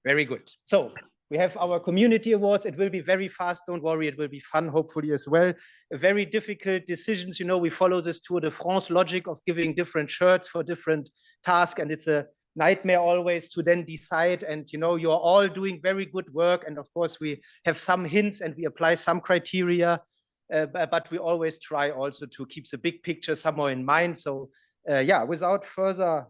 Very good. So we have our community awards. It will be very fast. Don't worry. It will be fun, hopefully, as well. Very difficult decisions. You know, we follow this Tour de France logic of giving different shirts for different tasks. And it's a nightmare always to then decide. And, you know, you're all doing very good work. And of course, we have some hints and we apply some criteria. But we always try also to keep the big picture somewhere in mind. So, yeah, without further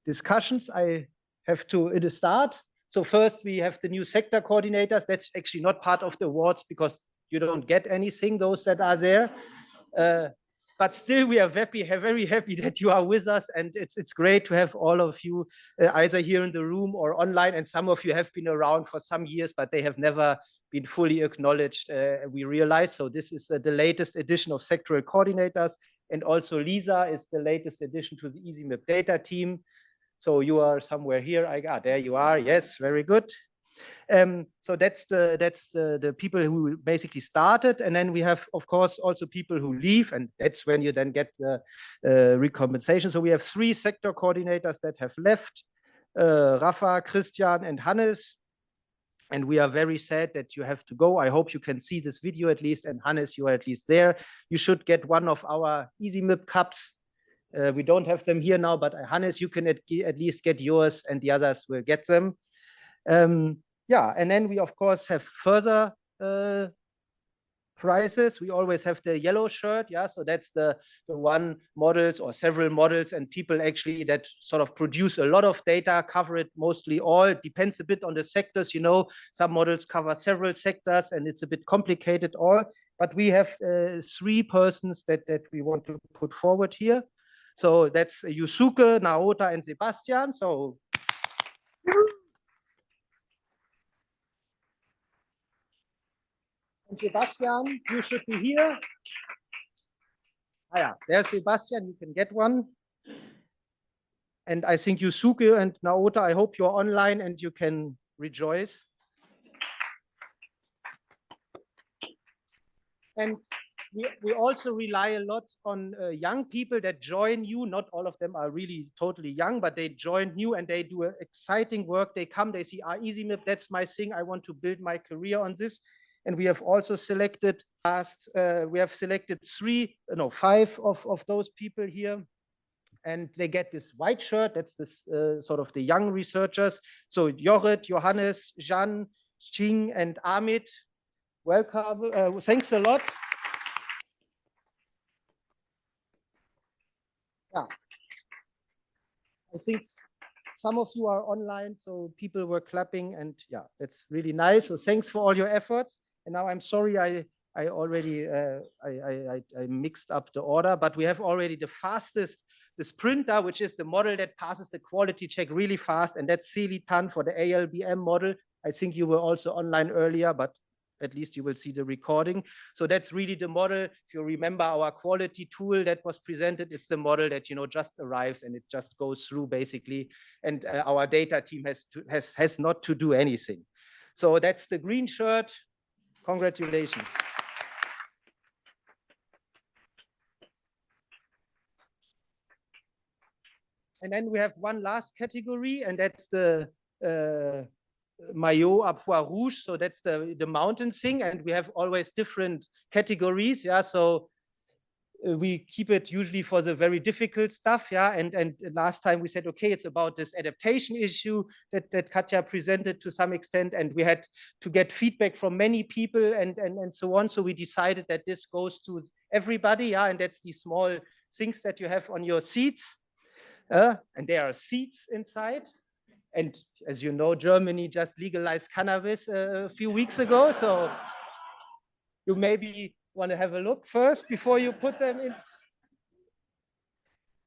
discussions, I have to start. So first we have the new sector coordinators. That's actually not part of the awards because you don't get anything, those that are there. But still we are very happy that you are with us, and it's great to have all of you either here in the room or online, and some of you have been around for some years, but they have never been fully acknowledged, we realize. So this is the latest edition of sectoral coordinators, and also Lisa is the latest addition to the ISIMIP Data-team. So you are somewhere here. There you are. Yes, very good. So that's the people who basically started, and then we have, of course, also people who leave, and that's when you then get the recompensation. So we have 3 sector coordinators that have left: Rafa, Christian, and Hannes. And we are very sad that you have to go. I hope you can see this video at least, and Hannes, you are at least there. You should get one of our ISIMIP cups. We don't have them here now, but Hannes, you can at least get yours, and the others will get them. Yeah, and then we, of course, have further prizes. We always have the yellow shirt. Yeah, so that's the one models or several models and people actually that sort of produce a lot of data, cover it mostly all. It depends a bit on the sectors. You know, some models cover several sectors and it's a bit complicated all. But we have 3 persons that we want to put forward here. So that's Yusuke, Naota, and Sebastian. So and Sebastian, you should be here. Yeah, there's Sebastian, you can get one. And I think Yusuke and Naota, I hope you're online and you can rejoice. And we also rely a lot on young people that join you. Not all of them are really totally young, but they join you and they do exciting work. They come, they see, ISIMIP, that's my thing. I want to build my career on this. And we have also selected we have selected 5 of those people here. And they get this white shirt. That's this sort of the young researchers. So Jorrit, Johannes, Jan, Ching, and Amit, welcome. Thanks a lot. Yeah, I think some of you are online, so people were clapping, and yeah, that's really nice. So thanks for all your efforts. And now I'm sorry I already I mixed up the order, but we have already the fastest, the sprinter, which is the model that passes the quality check really fast, and that's Celi Tan for the ALBM model. I think you were also online earlier, but at least you will see the recording. So that's really the model. If you remember our quality tool that was presented, it's the model that, you know, just arrives and it just goes through basically. And our data team has not to do anything. So that's the green shirt. Congratulations. And then we have one last category, and that's the maillot à pois rouge. So that's the mountain thing, and we have always different categories. Yeah, so we keep it usually for the very difficult stuff. Yeah, and last time we said, okay, it's about this adaptation issue that Katja presented to some extent, and we had to get feedback from many people and so on. So we decided that this goes to everybody. Yeah, and that's these small things that you have on your seats, and there are seats inside. And as you know, Germany just legalized cannabis a few weeks ago. So you maybe want to have a look first before you put them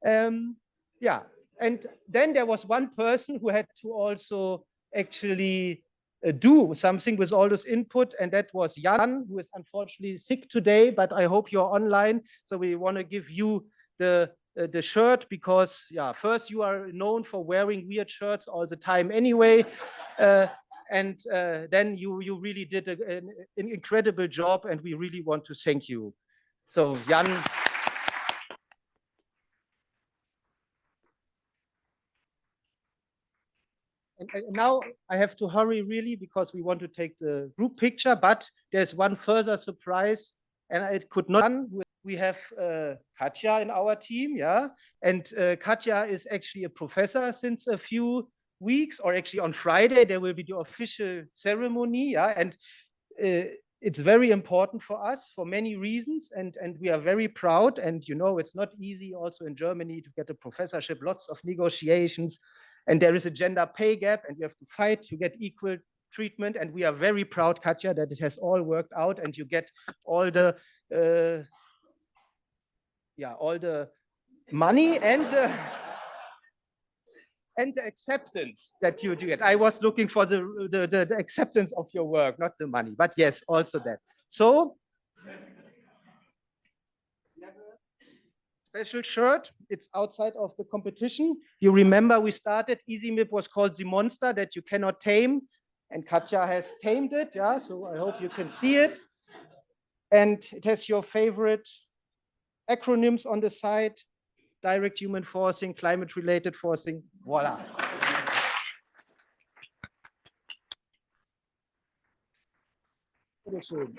in. Yeah, and then there was one person who had to also actually do something with all this input, and that was Jan, who is unfortunately sick today, but I hope you're online. So we want to give you the shirt because, yeah, first you are known for wearing weird shirts all the time anyway. And then you really did an incredible job, and we really want to thank you. So Jan. And now I have to hurry really because we want to take the group picture, but there's one further surprise and it could not be done. We have Katja in our team, yeah? And Katja is actually a professor since a few weeks, or actually on Friday, there will be the official ceremony, yeah? And it's very important for us for many reasons, and we are very proud. And you know, it's not easy also in Germany to get a professorship, lots of negotiations, and there is a gender pay gap, and you have to fight to get equal treatment. And we are very proud, Katja, that it has all worked out, and you get all the all the money and the acceptance that you do it. I was looking for the acceptance of your work, not the money, but yes, also that. So, special shirt, it's outside of the competition. You remember we started, ISIMIP was called the monster that you cannot tame, and Katja has tamed it, yeah, so I hope you can see it. And it has your favorite acronyms on the side: direct human forcing, climate-related forcing, voila. Schön.